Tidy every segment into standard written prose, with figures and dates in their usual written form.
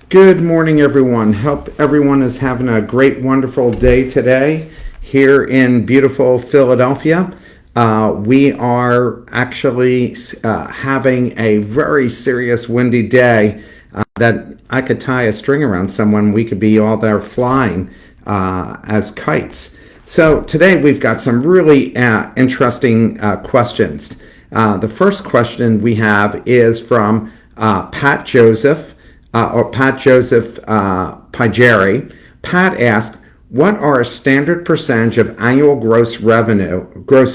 Good morning, everyone. Hope everyone is having a great, wonderful day today here in beautiful Philadelphia. We are actually having a very serious windy day that I could tie a string around someone. We could be all there flying as kites. So today we've got some really interesting questions. The first question we have is from Pat Joseph. Pat Joseph Pajeri. Pat asked, what are a standard percentage of annual gross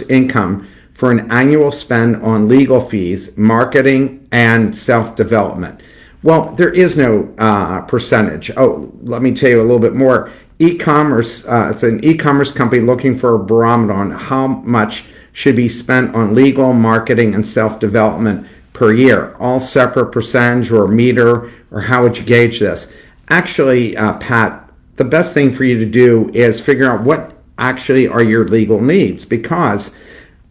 income for an annual spend on legal fees, marketing, and self-development? Well, there is no percentage. Oh, let me tell you a little bit more. E-commerce, it's an e-commerce company looking for a barometer on how much should be spent on legal, marketing, and self-development per year, all separate percentage or meter, or how would you gauge this? Actually, Pat, the best thing for you to do is figure out what actually are your legal needs, because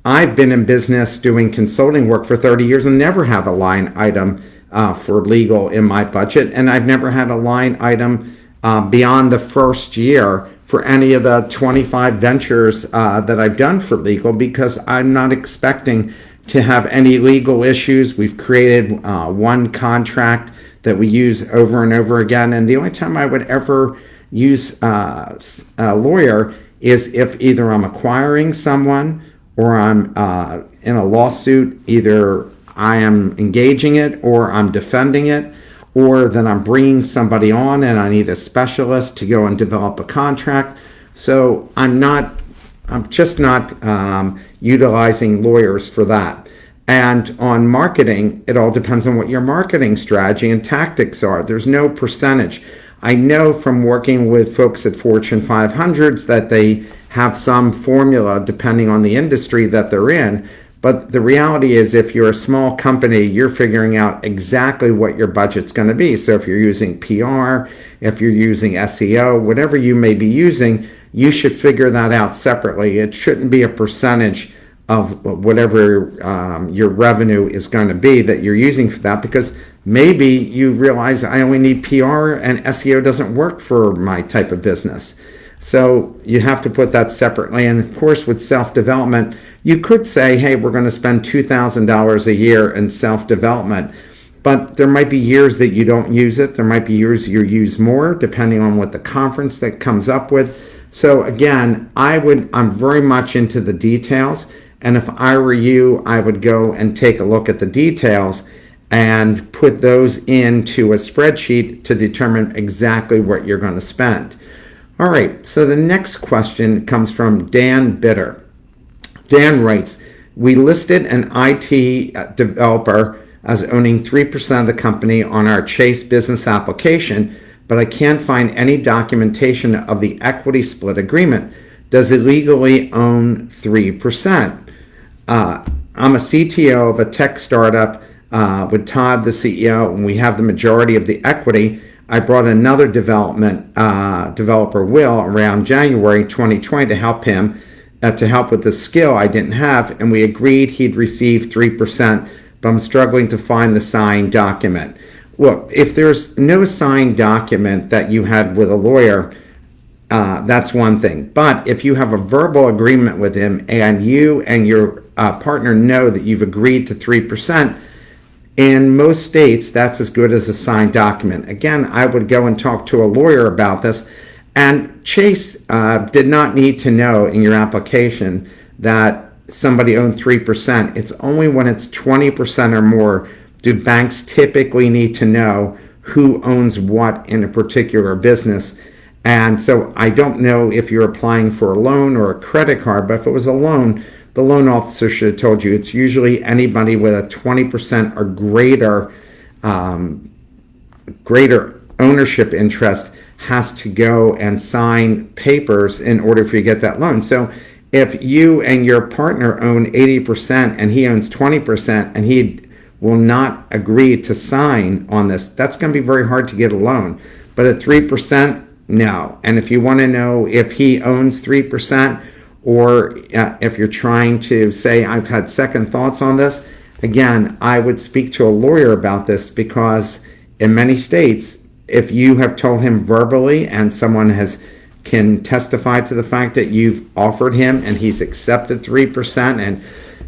I've been in business doing consulting work for 30 years and never have a line item for legal in my budget, and I've never had a line item beyond the first year for any of the 25 ventures that I've done for legal, because I'm not expecting to have any legal issues. We've created one contract that we use over and over again, and the only time I would ever use a lawyer is if either I'm acquiring someone or I'm in a lawsuit. Either I am engaging it or I'm defending it, or that I'm bringing somebody on and I need a specialist to go and develop a contract. So I'm just not utilizing lawyers for that. And on marketing, it all depends on what your marketing strategy and tactics are. There's no percentage. I know from working with folks at Fortune 500s that they have some formula depending on the industry that they're in. But the reality is, if you're a small company, you're figuring out exactly what your budget's going to be. So if you're using PR, if you're using SEO, whatever you may be using, you should figure that out separately. It shouldn't be a percentage of whatever your revenue is going to be that you're using for that, because maybe you realize I only need PR and SEO doesn't work for my type of business. So you have to put that separately. And of course, with self-development, you could say, hey, we're going to spend $2,000 a year in self-development. But there might be years that you don't use it. There might be years you use more, depending on what the conference that comes up with. So again, I'm very much into the details. And if I were you, I would go and take a look at the details and put those into a spreadsheet to determine exactly what you're going to spend. All right, so the next question comes from Dan Bitter. Dan writes, we listed an IT developer as owning 3% of the company on our Chase business application, but I can't find any documentation of the equity split agreement. Does he legally own 3%? I'm a CTO of a tech startup with Todd, the CEO, and we have the majority of the equity. I brought another developer, Will, around January 2020 to help with the skill I didn't have, and we agreed he'd receive 3%, but I'm struggling to find the signed document. Look, if there's no signed document that you had with a lawyer, that's one thing. But if you have a verbal agreement with him and you and your partner know that you've agreed to 3%, in most states, that's as good as a signed document. Again, I would go and talk to a lawyer about this. And Chase did not need to know in your application that somebody owned 3%. It's only when it's 20% or more do banks typically need to know who owns what in a particular business. And so I don't know if you're applying for a loan or a credit card, but if it was a loan, the loan officer should have told you. It's usually anybody with a 20% or greater ownership interest has to go and sign papers in order for you to get that loan. So if you and your partner own 80% and he owns 20% and he will not agree to sign on this, that's going to be very hard to get a loan. But at 3%, no. And if you want to know if he owns 3%, or if you're trying to say, I've had second thoughts on this, again, I would speak to a lawyer about this, because in many states, if you have told him verbally and someone can testify to the fact that you've offered him and he's accepted 3%, and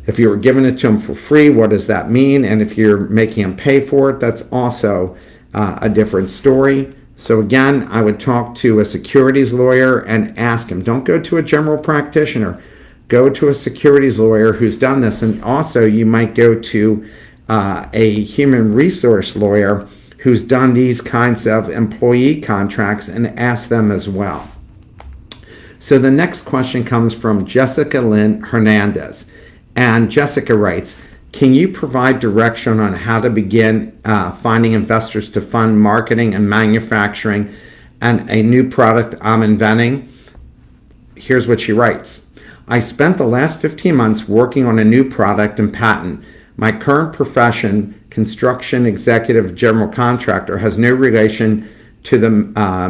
if you were giving it to him for free, what does that mean? And if you're making him pay for it, that's also a different story. So again, I would talk to a securities lawyer and ask him. Don't go to a general practitioner. Go to a securities lawyer who's done this. And also you might go to a human resource lawyer who's done these kinds of employee contracts and ask them as well. So the next question comes from Jessica Lynn Hernandez. And Jessica writes, can you provide direction on how to begin finding investors to fund marketing and manufacturing and a new product I'm inventing? Here's what she writes. I spent the last 15 months working on a new product and patent. My current profession, construction executive general contractor, has no relation to the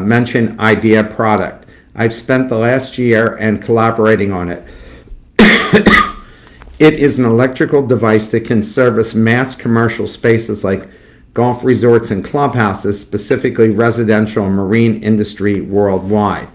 mentioned idea product. I've spent the last year and collaborating on it. It is an electrical device that can service mass commercial spaces like golf resorts and clubhouses, specifically residential and marine industry worldwide.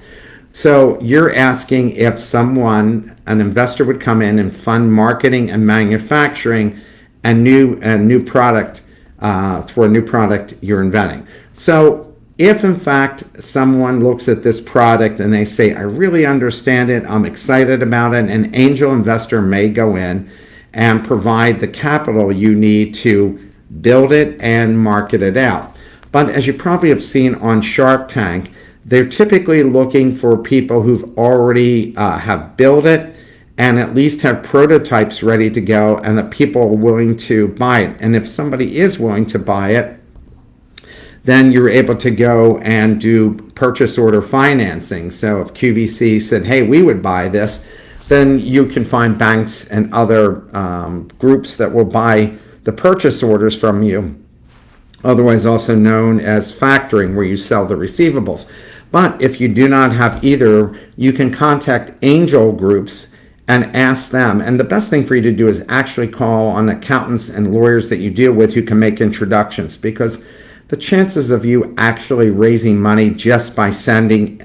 So you're asking if an investor would come in and fund marketing and manufacturing a new product for a new product you're inventing. So if in fact someone looks at this product and they say, I really understand it, I'm excited about it, an angel investor may go in and provide the capital you need to build it and market it out. But as you probably have seen on Shark Tank, they're typically looking for people who've already have built it and at least have prototypes ready to go and the people are willing to buy it. And if somebody is willing to buy it, then you're able to go and do purchase order financing. So if QVC said, hey, we would buy this, then you can find banks and other groups that will buy the purchase orders from you, otherwise also known as factoring, where you sell the receivables. But if you do not have either, you can contact angel groups and ask them. And the best thing for you to do is actually call on accountants and lawyers that you deal with who can make introductions, because the chances of you actually raising money just by filling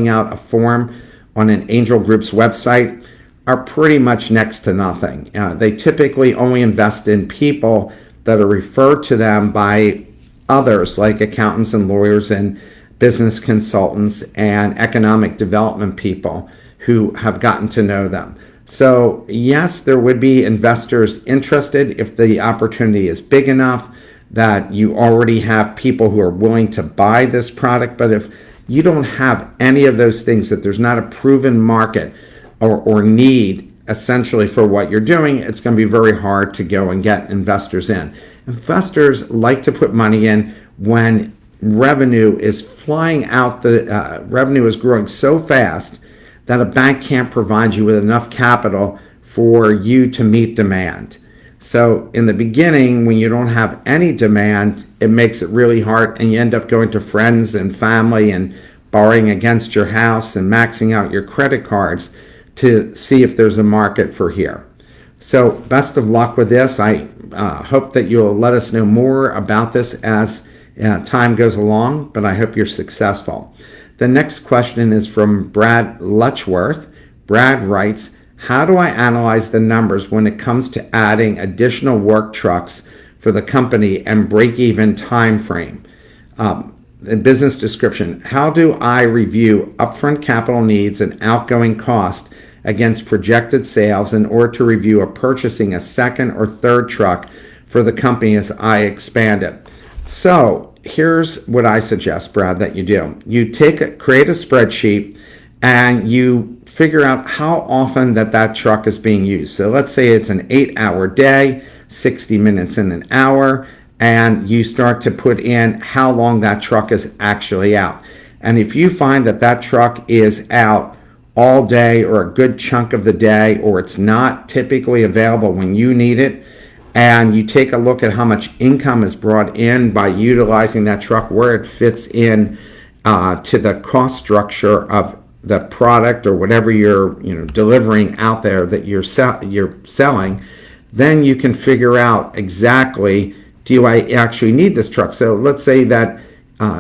out a form on an angel group's website are pretty much next to nothing. They typically only invest in people that are referred to them by others, like accountants and lawyers and business consultants and economic development people who have gotten to know them. So yes, there would be investors interested if the opportunity is big enough that you already have people who are willing to buy this product. But if you don't have any of those things, that there's not a proven market or need essentially for what you're doing, it's going to be very hard to go and get investors in. Investors like to put money in when revenue is flying out, revenue is growing so fast that a bank can't provide you with enough capital for you to meet demand. So in the beginning, when you don't have any demand, it makes it really hard, and you end up going to friends and family and borrowing against your house and maxing out your credit cards to see if there's a market for here. So best of luck with this. I hope that you'll let us know more about this as time goes along, but I hope you're successful. The next question is from Brad Letchworth. Brad writes, how do I analyze the numbers when it comes to adding additional work trucks for the company and break-even time frame? The business description, how do I review upfront capital needs and outgoing cost against projected sales in order to review purchasing a second or third truck for the company as I expand it? So here's what I suggest, Brad, that you do. You create a spreadsheet and you figure out how often that truck is being used. So let's say it's an 8-hour day, 60 minutes in an hour, and you start to put in how long that truck is actually out. And if you find that truck is out all day or a good chunk of the day, or it's not typically available when you need it, and you take a look at how much income is brought in by utilizing that truck, where it fits in to the cost structure of the product or whatever you're delivering out there that you're selling, then you can figure out exactly, do I actually need this truck? So let's say that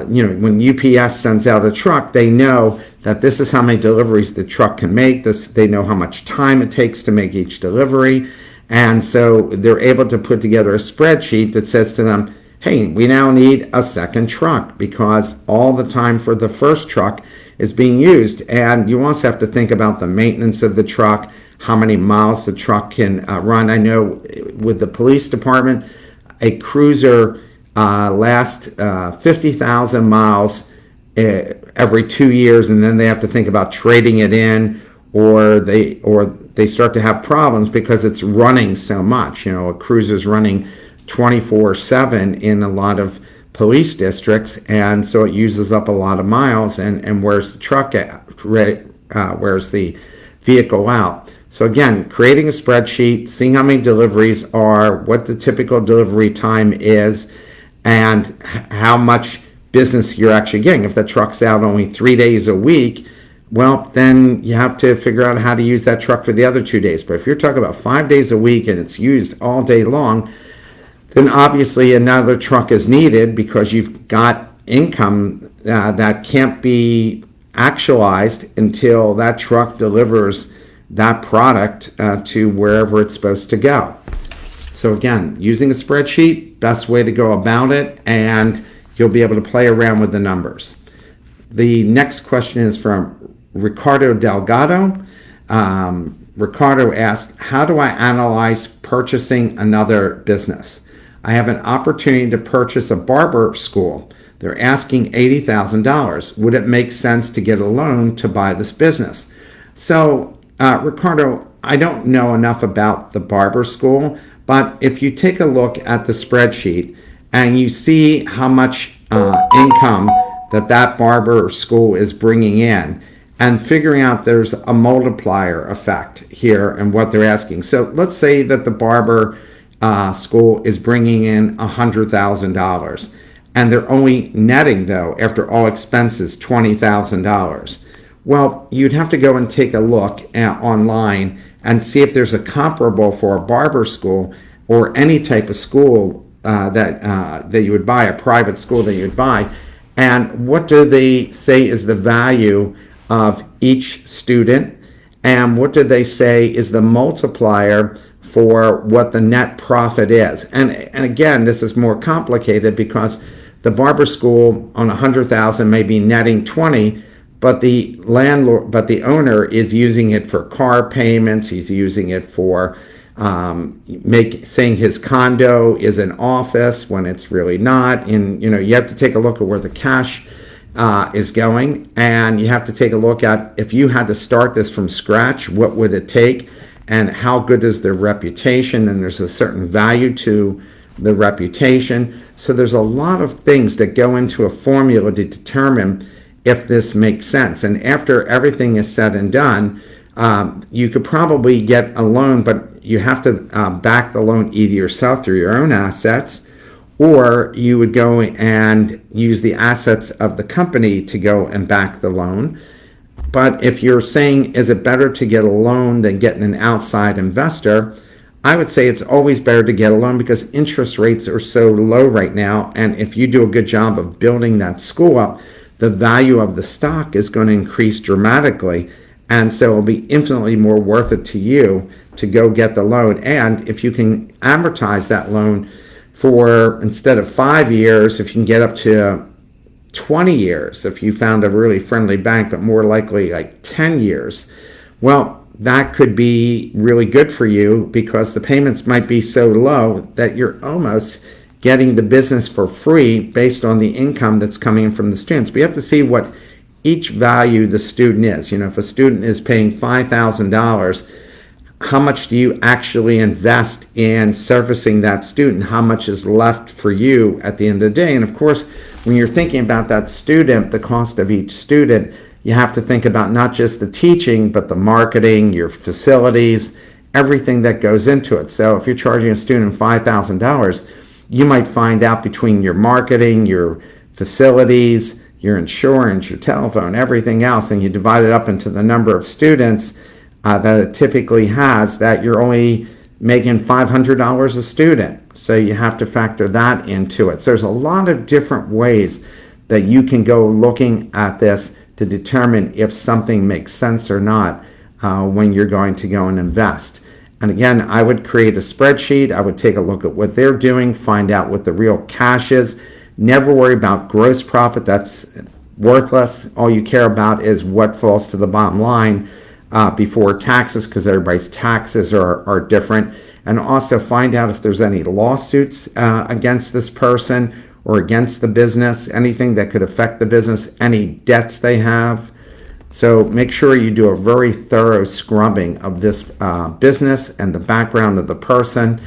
when UPS sends out a truck, they know that this is how many deliveries the truck can make. They know how much time it takes to make each delivery. And so they're able to put together a spreadsheet that says to them, hey, we now need a second truck because all the time for the first truck is being used. And you also have to think about the maintenance of the truck, how many miles the truck can run. I know with the police department, a cruiser lasts 50,000 miles every 2 years, and then they have to think about trading it in, or they start to have problems because it's running so much. A cruiser's running 24/7 in a lot of police districts, and so it uses up a lot of miles and wears the truck wears the vehicle out. So again, creating a spreadsheet, seeing how many deliveries are, what the typical delivery time is, and how much business you're actually getting. If the truck's out only 3 days a week, well, then you have to figure out how to use that truck for the other 2 days. But if you're talking about 5 days a week and it's used all day long, then obviously another truck is needed because you've got income that can't be actualized until that truck delivers that product to wherever it's supposed to go. So again, using a spreadsheet, best way to go about it, and you'll be able to play around with the numbers. The next question is from Ricardo Delgado. Ricardo asked, how do I analyze purchasing another business? I have an opportunity to purchase a barber school. They're asking $80,000. Would it make sense to get a loan to buy this business? So, Ricardo, I don't know enough about the barber school, but if you take a look at the spreadsheet and you see how much income that barber school is bringing in, and figuring out there's a multiplier effect here and what they're asking. So let's say that the barber school is bringing in $100,000, and they're only netting, though, after all expenses, $20,000. Well, you'd have to go and take a look online and see if there's a comparable for a barber school or any type of school that you would buy, a private school that you would buy, and what do they say is the value of each student, and what do they say is the multiplier for what the net profit is. And again, this is more complicated because the barber school on 100,000 may be netting 20, but the owner is using it for car payments. He's using it for saying his condo is an office when it's really not. And you have to take a look at where the cash is going, and you have to take a look at, if you had to start this from scratch, what would it take, and how good is their reputation, and there's a certain value to the reputation. So there's a lot of things that go into a formula to determine if this makes sense. And after everything is said and done, you could probably get a loan, but you have to back the loan either yourself through your own assets, or you would go and use the assets of the company to go and back the loan. But if you're saying, is it better to get a loan than getting an outside investor, I would say it's always better to get a loan because interest rates are so low right now. And if you do a good job of building that school up, the value of the stock is going to increase dramatically. And so it'll be infinitely more worth it to you to go get the loan. And if you can amortize that loan for, instead of 5 years, if you can get up to 20 years, if you found a really friendly bank, but more likely like 10 years, well, that could be really good for you because the payments might be so low that you're almost getting the business for free based on the income that's coming in from the students. But you have to see what each value the student is. If a student is paying $5,000, how much do you actually invest in servicing that student? How much is left for you at the end of the day? And of course, when you're thinking about that student, the cost of each student, you have to think about not just the teaching, but the marketing, your facilities, everything that goes into it. So if you're charging a student $5,000, you might find out between your marketing, your facilities, your insurance, your telephone, everything else, and you divide it up into the number of students that it typically has, that you're only making $500 a student. So you have to factor that into it. So there's a lot of different ways that you can go looking at this to determine if something makes sense or not when you're going to go and invest. And again, I would create a spreadsheet. I would take a look at what they're doing, find out what the real cash is. Never worry about gross profit. That's worthless. All you care about is what falls to the bottom line before taxes, because everybody's taxes are different. And also find out if there's any lawsuits against this person or against the business, anything that could affect the business, any debts they have. So make sure you do a very thorough scrubbing of this business and the background of the person,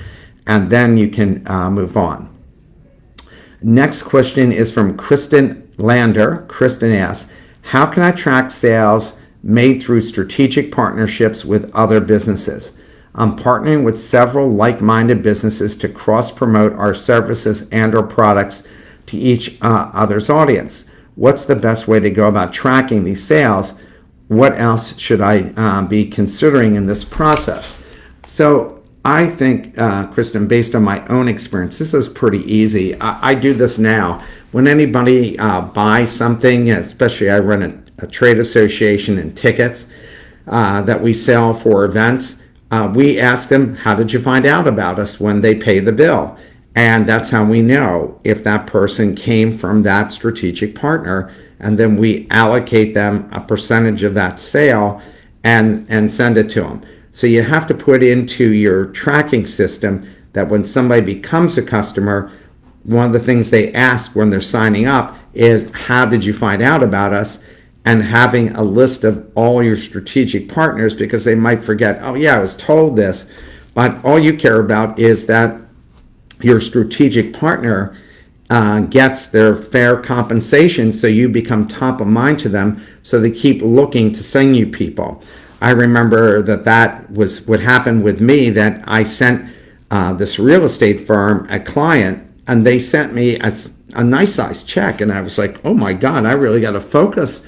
and then you can move on. Next question is from Kristen Lander. Kristen asks, how can I track sales made through strategic partnerships with other businesses? I'm partnering with several like-minded businesses to cross-promote our services and or products to each other's audience. What's the best way to go about tracking these sales? What else should I be considering in this process? So I think, Kristen, based on my own experience, this is pretty easy. I do this now. When anybody buys something, especially I run a trade association and tickets that we sell for events, we ask them, how did you find out about us when they pay the bill? And that's how we know if that person came from that strategic partner. And then we allocate them a percentage of that sale and send it to them. So you have to put into your tracking system that when somebody becomes a customer, one of the things they ask when they're signing up is, how did you find out about us? And having a list of all your strategic partners, because they might forget, oh yeah, I was told this. But all you care about is that your strategic partner gets their fair compensation, so you become top of mind to them, so they keep looking to send you people. I remember that was what happened with me, that I sent this real estate firm a client, and they sent me a nice sized check, and I was like, oh my God, I really got to focus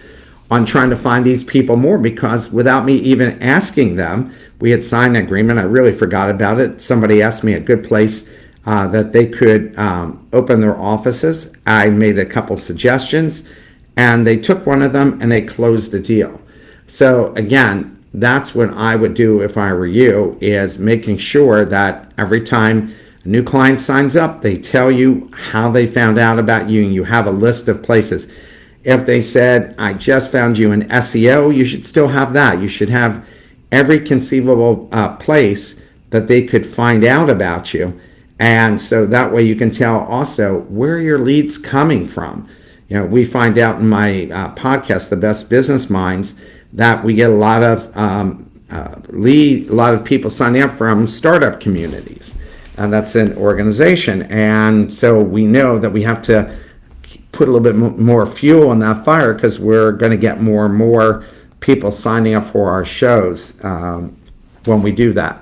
on trying to find these people more, because without me even asking them, we had signed an agreement. I really forgot about it. Somebody asked me a good place that they could open their offices. I made a couple suggestions, and they took one of them and they closed the deal. So again, that's what I would do if I were you, is making sure that every time a new client signs up, they tell you how they found out about you, and you have a list of places. If they said, I just found you in SEO, you should still have that. You should have every conceivable place that they could find out about you. And so that way you can tell also where your leads coming from. You know, we find out in my podcast, The Best Business Minds, that we get a lot of people signing up from startup communities. And that's an organization. And so we know that we have to put a little bit more fuel on that fire, because we're going to get more and more people signing up for our shows when we do that.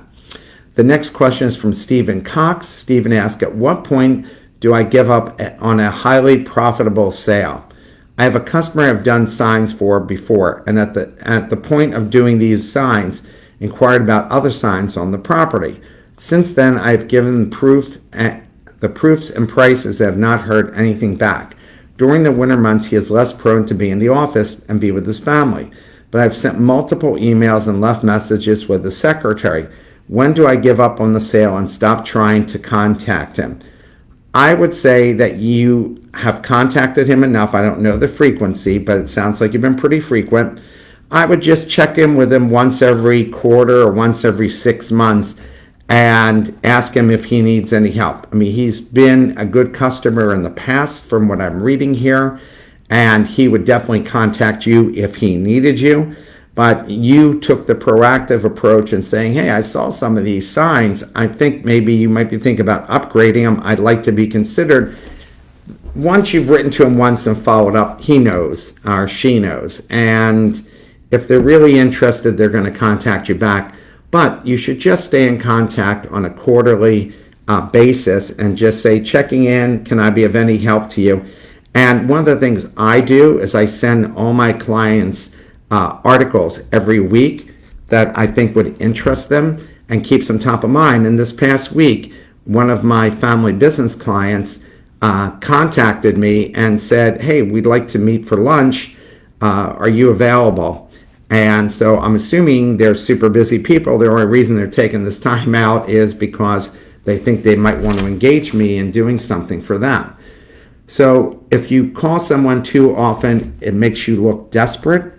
The next question is from Stephen Cox. Stephen asks, at what point do I give up on a highly profitable sale? I have a customer I've done signs for before, and at the point of doing these signs, inquired about other signs on the property. Since then, I've given the proofs and prices, have not heard anything back. During the winter months, he is less prone to be in the office and be with his family. But I've sent multiple emails and left messages with the secretary. When do I give up on the sale and stop trying to contact him? I would say that you have contacted him enough. I don't know the frequency, but it sounds like you've been pretty frequent. I would just check in with him once every quarter or once every 6 months and ask him if he needs any help. I mean, he's been a good customer in the past from what I'm reading here, and he would definitely contact you if he needed you. But you took the proactive approach and saying, hey, I saw some of these signs. I think maybe you might be thinking about upgrading them. I'd like to be considered. Once you've written to him once and followed up, he knows or she knows. And if they're really interested, they're going to contact you back. But you should just stay in contact on a quarterly basis and just say, checking in, can I be of any help to you? And one of the things I do is I send all my clients articles every week that I think would interest them and keeps them top of mind. And this past week, one of my family business clients contacted me and said, hey, we'd like to meet for lunch. Are you available? And so I'm assuming they're super busy people. The only reason they're taking this time out is because they think they might want to engage me in doing something for them. So if you call someone too often, it makes you look desperate,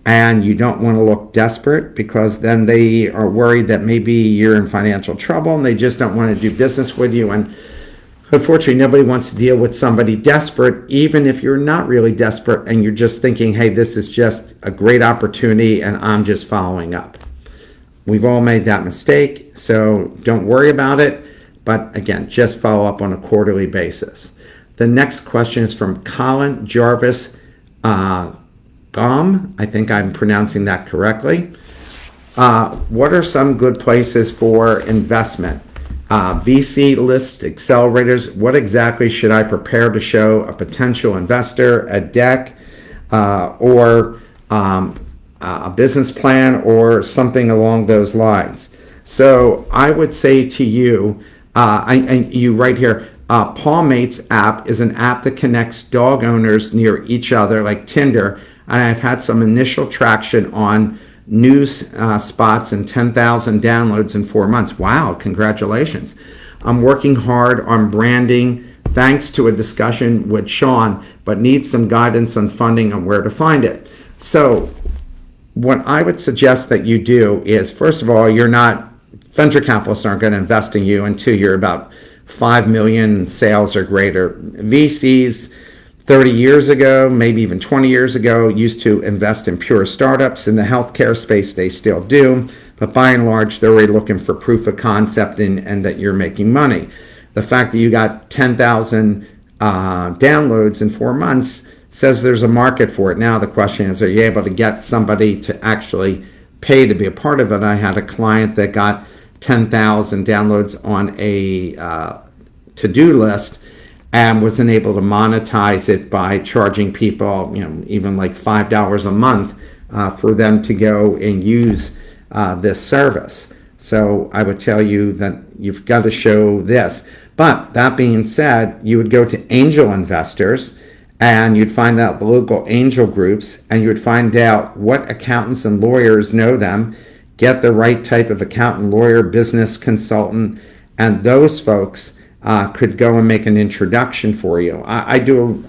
and you don't want to look desperate because then they are worried that maybe you're in financial trouble and they just don't want to do business with you. And unfortunately, nobody wants to deal with somebody desperate, even if you're not really desperate and you're just thinking, hey, this is just a great opportunity and I'm just following up. We've all made that mistake, so don't worry about it. But again, just follow up on a quarterly basis. The next question is from Colin Jarvis Baum. I think I'm pronouncing that correctly. What are some good places for investment? VC list, accelerators. What exactly should I prepare to show a potential investor, a deck, or a business plan, or something along those lines? So I would say to you, you right here, Pawmates app is an app that connects dog owners near each other like Tinder, and I've had some initial traction on news spots and 10,000 downloads in 4 months. Wow, congratulations. I'm working hard on branding thanks to a discussion with Sean, but need some guidance on funding and where to find it. So what I would suggest that you do is, first of all, venture capitalists aren't going to invest in you until you're about 5 million in sales or greater. VCs 30 years ago, maybe even 20 years ago, used to invest in pure startups. In the healthcare space, they still do. But by and large, they're already looking for proof of concept and that you're making money. The fact that you got 10,000 downloads in 4 months says there's a market for it. Now the question is, are you able to get somebody to actually pay to be a part of it? I had a client that got 10,000 downloads on a to-do list and wasn't able to monetize it by charging people, even like $5 a month for them to go and use this service. So I would tell you that you've got to show this. But that being said, you would go to angel investors and you'd find out the local angel groups, and you would find out what accountants and lawyers know them, get the right type of accountant, lawyer, business consultant, and those folks could go and make an introduction for you. I do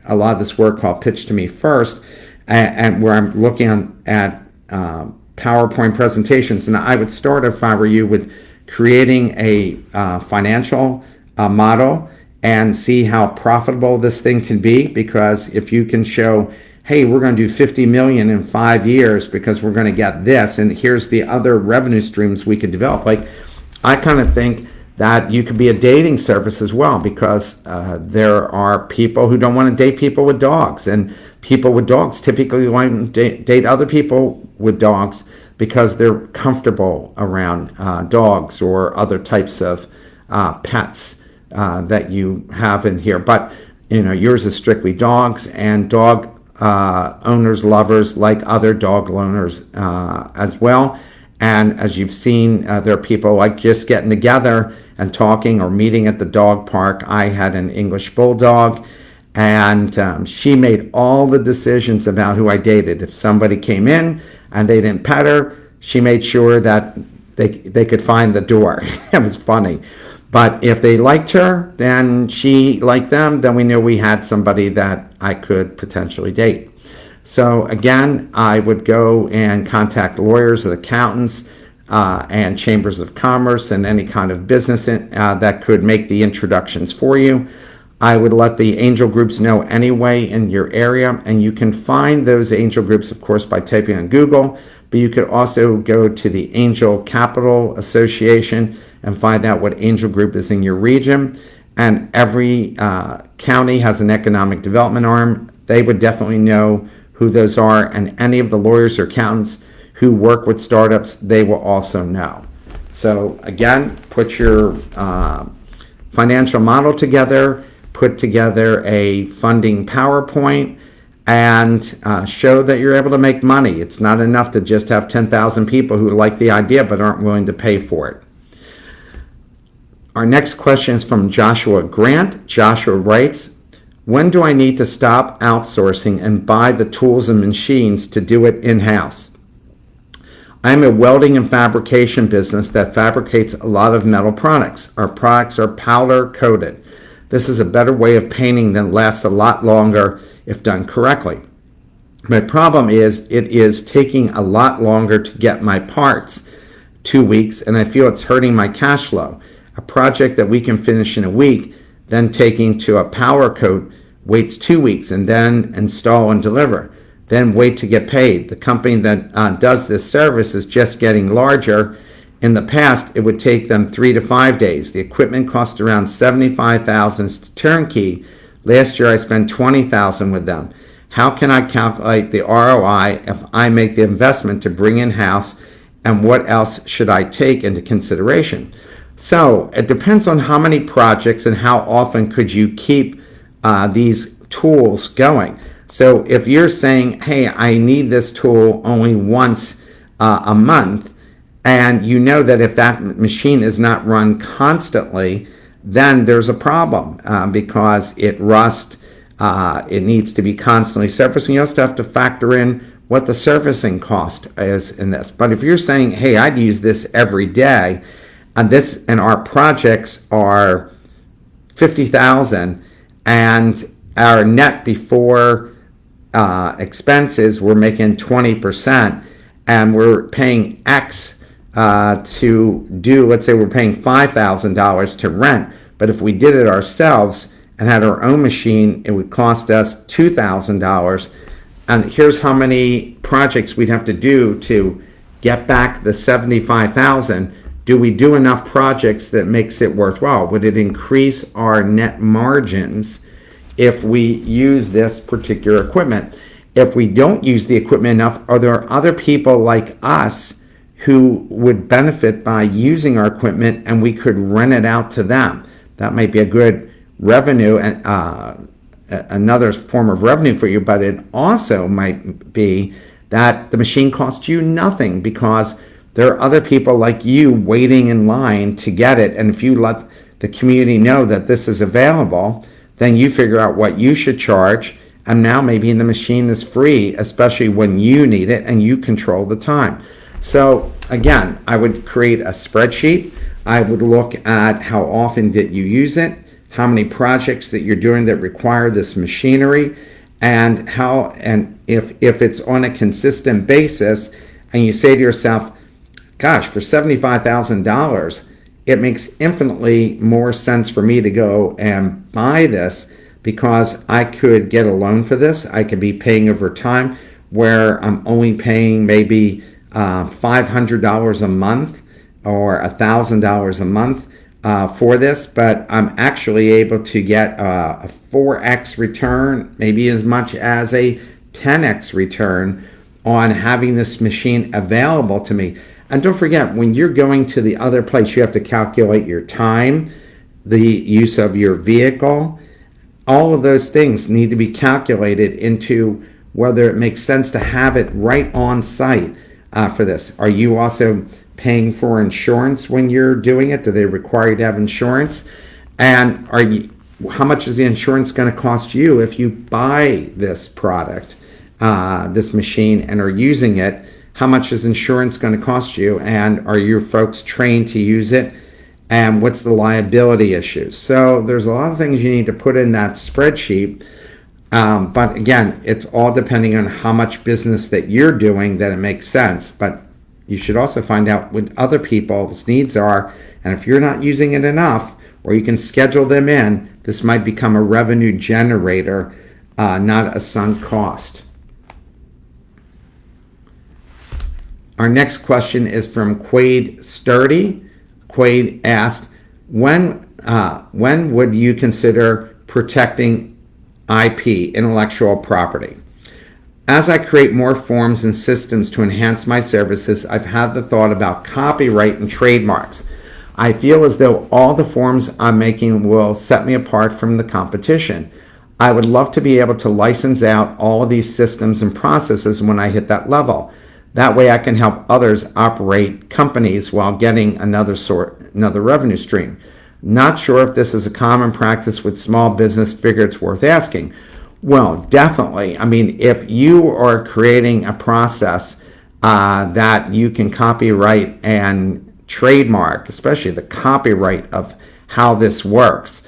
a lot of this work called Pitch to Me First, and where I'm looking at PowerPoint presentations. And I would start, if I were you, with creating a financial model and see how profitable this thing can be. Because if you can show, hey, we're going to do 50 million in 5 years because we're going to get this, and here's the other revenue streams we could develop. Like, I kind of think that you could be a dating service as well, because there are people who don't want to date people with dogs, and people with dogs typically want to date other people with dogs because they're comfortable around dogs or other types of pets that you have in here. But yours is strictly dogs, and dog owners, lovers like other dog owners as well. And as you've seen, there are people like just getting together and talking or meeting at the dog park. I had an English bulldog, and she made all the decisions about who I dated. If somebody came in and they didn't pet her, she made sure that they could find the door. It was funny. But if they liked her, then she liked them, then we knew we had somebody that I could potentially date. So again, I would go and contact lawyers and accountants and chambers of commerce and any kind of business that could make the introductions for you. I would let the angel groups know anyway in your area, and you can find those angel groups, of course, by typing on Google, but you could also go to the Angel Capital Association and find out what angel group is in your region. And every county has an economic development arm. They would definitely know who those are, and any of the lawyers or accountants who work with startups, they will also know. So again, put your financial model together, put together a funding PowerPoint, and show that you're able to make money. It's not enough to just have 10,000 people who like the idea but aren't willing to pay for it. Our next question is from Joshua Grant. Joshua writes, when do I need to stop outsourcing and buy the tools and machines to do it in-house? I'm a welding and fabrication business that fabricates a lot of metal products. Our products are powder coated. This is a better way of painting that lasts a lot longer if done correctly. My problem is it is taking a lot longer to get my parts, 2 weeks, and I feel it's hurting my cash flow. A project that we can finish in a week, then taking to a power coat, waits 2 weeks and then install and deliver, then wait to get paid. The company that does this service is just getting larger. In the past, it would take them 3 to 5 days. The equipment cost around $75,000 to turnkey. Last year, I spent $20,000 with them. How can I calculate the ROI if I make the investment to bring in-house, and what else should I take into consideration? So it depends on how many projects and how often could you keep these tools going. So if you're saying, hey, I need this tool only once a month, and you know that if that machine is not run constantly, then there's a problem because it rusts. It needs to be constantly serviced. You also have to factor in what the servicing cost is in this. But if you're saying, hey, I'd use this every day, and our projects are $50,000, and our net before expenses, we're making 20%, and we're paying X to do, let's say we're paying $5,000 to rent, but if we did it ourselves and had our own machine, it would cost us $2,000. And here's how many projects we'd have to do to get back the $75,000. Do we do enough projects that makes it worthwhile? Would it increase our net margins if we use this particular equipment? If we don't use the equipment enough, are there other people like us who would benefit by using our equipment and we could rent it out to them? That might be a good revenue and another form of revenue for you, but it also might be that the machine costs you nothing because there are other people like you waiting in line to get it. And if you let the community know that this is available, then you figure out what you should charge. And now maybe the machine is free, especially when you need it and you control the time. So again, I would create a spreadsheet. I would look at how often did you use it, how many projects that you're doing that require this machinery, and how, and if it's on a consistent basis, and you say to yourself, gosh, for $75,000, it makes infinitely more sense for me to go and buy this because I could get a loan for this. I could be paying over time where I'm only paying maybe $500 a month or $1,000 a month for this, but I'm actually able to get a 4x return, maybe as much as a 10x return on having this machine available to me. And don't forget, when you're going to the other place, you have to calculate your time, the use of your vehicle. All of those things need to be calculated into whether it makes sense to have it right on site for this. Are you also paying for insurance when you're doing it? Do they require you to have insurance? And how much is the insurance going to cost you if you buy this product, this machine, and are using it? How much is insurance going to cost you? And are your folks trained to use it? And what's the liability issues? So there's a lot of things you need to put in that spreadsheet. But again, it's all depending on how much business that you're doing that it makes sense. But you should also find out what other people's needs are. And if you're not using it enough, or you can schedule them in, this might become a revenue generator, not a sunk cost. Our next question is from Quade Sturdy. Quade asked, when would you consider protecting IP, intellectual property? As I create more forms and systems to enhance my services, I've had the thought about copyright and trademarks. I feel as though all the forms I'm making will set me apart from the competition. I would love to be able to license out all of these systems and processes when I hit that level. That way I can help others operate companies while getting another revenue stream. Not sure if this is a common practice with small business, figure it's worth asking. Well, definitely. I mean, if you are creating a process that you can copyright and trademark, especially the copyright of how this works.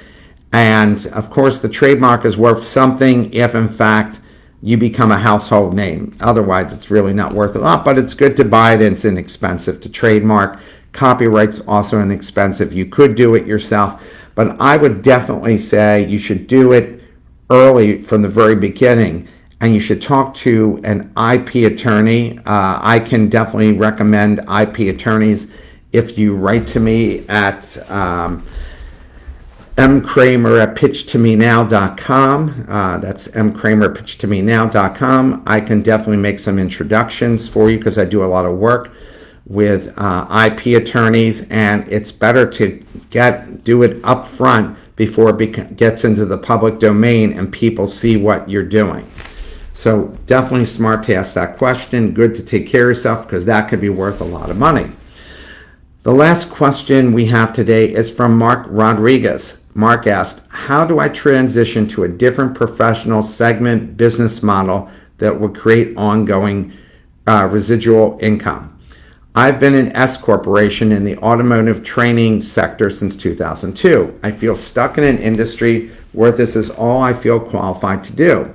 And of course, the trademark is worth something if, in fact, you become a household name. Otherwise, it's really not worth a lot, but it's good to buy it and it's inexpensive to trademark. Copyright's also inexpensive. You could do it yourself, but I would definitely say you should do it early from the very beginning, and you should talk to an IP attorney. I can definitely recommend IP attorneys. If you write to me at mkramer@pitchtomenow.com, that's mkramer@pitchtomenow.com, I can definitely make some introductions for you because I do a lot of work with IP attorneys, and it's better to do it up front before it gets into the public domain and people see what you're doing. So definitely smart to ask that question. Good to take care of yourself because that could be worth a lot of money. The last question we have today is from Mark Rodriguez. Mark asked, how do I transition to a different professional segment business model that will create ongoing residual income? I've been an S corporation in the automotive training sector since 2002. I feel stuck in an industry where this is all I feel qualified to do.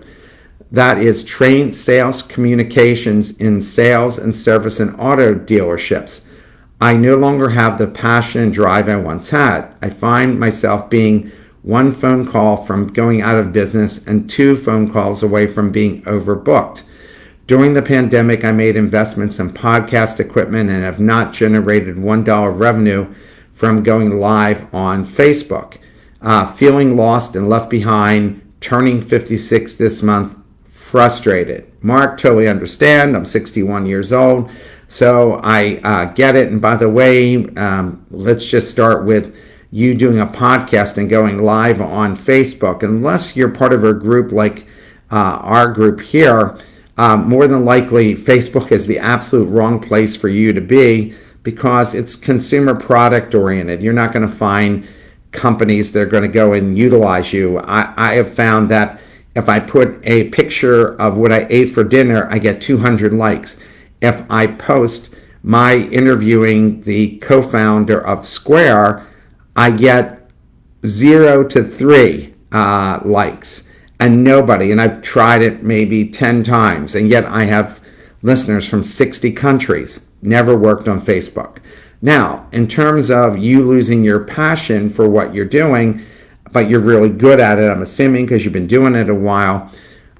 That is train sales communications in sales and service and auto dealerships. I no longer have the passion and drive I once had. I find myself being one phone call from going out of business and 2 phone calls away from being overbooked. During the pandemic, I made investments in podcast equipment and have not generated $1 revenue from going live on Facebook. Feeling lost and left behind, turning 56 this month, frustrated. Mark, totally understand. I'm 61 years old. So I get it. And by the way, let's just start with you doing a podcast and going live on Facebook. Unless you're part of a group like our group here, more than likely Facebook is the absolute wrong place for you to be because it's consumer product oriented. You're not going to find companies that are going to go and utilize you. I have found that if I put a picture of what I ate for dinner, I get 200 likes. If I post my interviewing the co-founder of Square, I get 0 to 3 likes and nobody. And I've tried it maybe 10 times, and yet I have listeners from 60 countries. Never worked on Facebook. Now, in terms of you losing your passion for what you're doing, but you're really good at it, I'm assuming, because you've been doing it a while.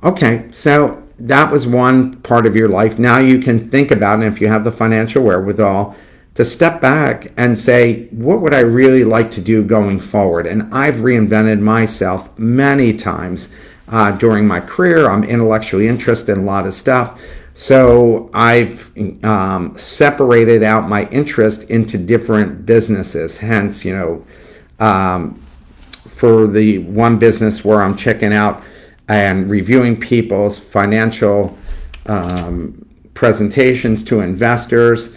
Okay, so that was one part of your life. Now you can think about it, if you have the financial wherewithal, to step back and say, what would I really like to do going forward? And I've reinvented myself many times during my career. I'm intellectually interested in a lot of stuff. So I've separated out my interest into different businesses. Hence, for the one business where I'm checking out and reviewing people's financial presentations to investors,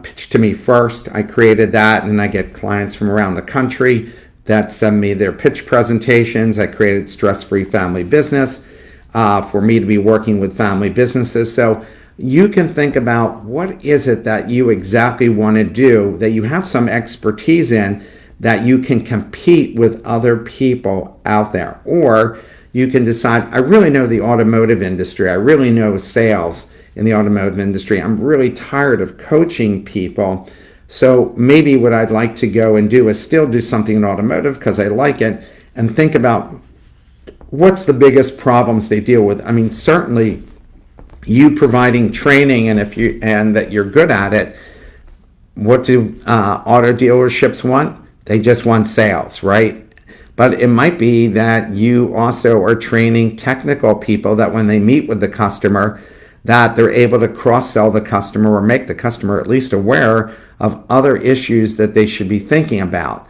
pitch to me first. I created that, and I get clients from around the country that send me their pitch presentations. I created Stress-Free Family Business for me to be working with family businesses. So you can think about what is it that you exactly want to do, that you have some expertise in, that you can compete with other people out there. Or you can decide, I really know the automotive industry. I really know sales in the automotive industry. I'm really tired of coaching people. So maybe what I'd like to go and do is still do something in automotive because I like it, and think about what's the biggest problems they deal with. I mean, certainly you providing training, and that you're good at it. What do auto dealerships want? They just want sales, right? But it might be that you also are training technical people that when they meet with the customer, that they're able to cross-sell the customer or make the customer at least aware of other issues that they should be thinking about.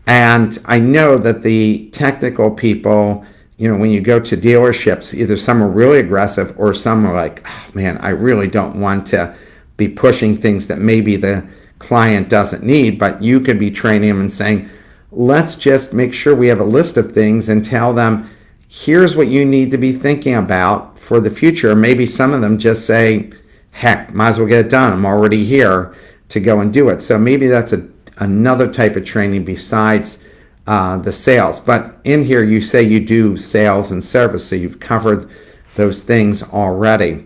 And I know that the technical people, when you go to dealerships, either some are really aggressive or some are like, oh, man, I really don't want to be pushing things that maybe the client doesn't need, but you could be training them and saying, let's just make sure we have a list of things and tell them, here's what you need to be thinking about for the future. Maybe some of them just say, heck, might as well get it done. I'm already here to go and do it. So maybe that's another type of training besides the sales. But in here you say you do sales and service, so you've covered those things already.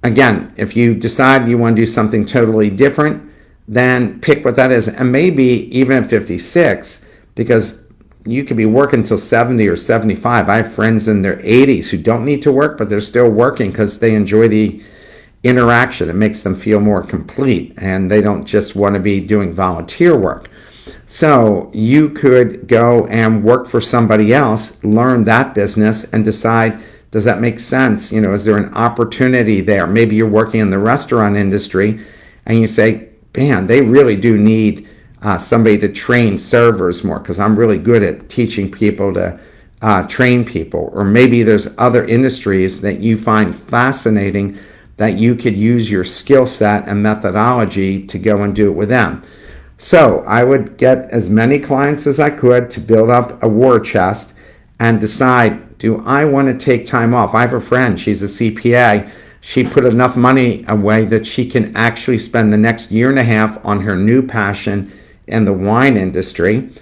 Again, if you decide you want to do something totally different, then pick what that is. And maybe even at 56, because you could be working until 70 or 75. I have friends in their 80s who don't need to work, but they're still working because they enjoy the interaction. It makes them feel more complete, and they don't just want to be doing volunteer work. So you could go and work for somebody else, learn that business, and decide, does that make sense? Is there an opportunity there? Maybe you're working in the restaurant industry and you say, man, they really do need somebody to train servers more, because I'm really good at teaching people to train people. Or maybe there's other industries that you find fascinating that you could use your skill set and methodology to go and do it with them. So I would get as many clients as I could to build up a war chest and decide, do I want to take time off? I have a friend, she's a CPA. She put enough money away that she can actually spend the next year and a half on her new passion in the wine industry.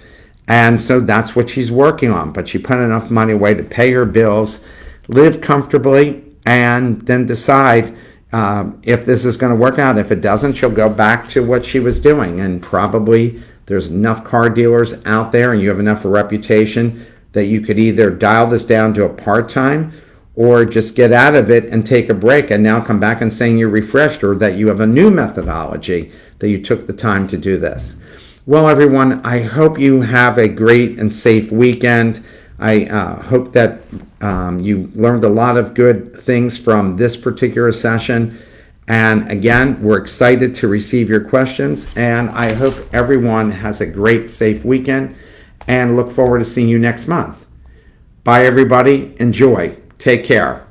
And so that's what she's working on. But she put enough money away to pay her bills, live comfortably, and then decide if this is going to work out. If it doesn't, she'll go back to what she was doing. And probably there's enough car dealers out there and you have enough of a reputation that you could either dial this down to a part-time or just get out of it and take a break and now come back and saying you're refreshed, or that you have a new methodology, that you took the time to do this. Well, everyone, I hope you have a great and safe weekend. I hope that you learned a lot of good things from this particular session. And again, we're excited to receive your questions, and I hope everyone has a great, safe weekend and look forward to seeing you next month. Bye, everybody. Enjoy. Take care.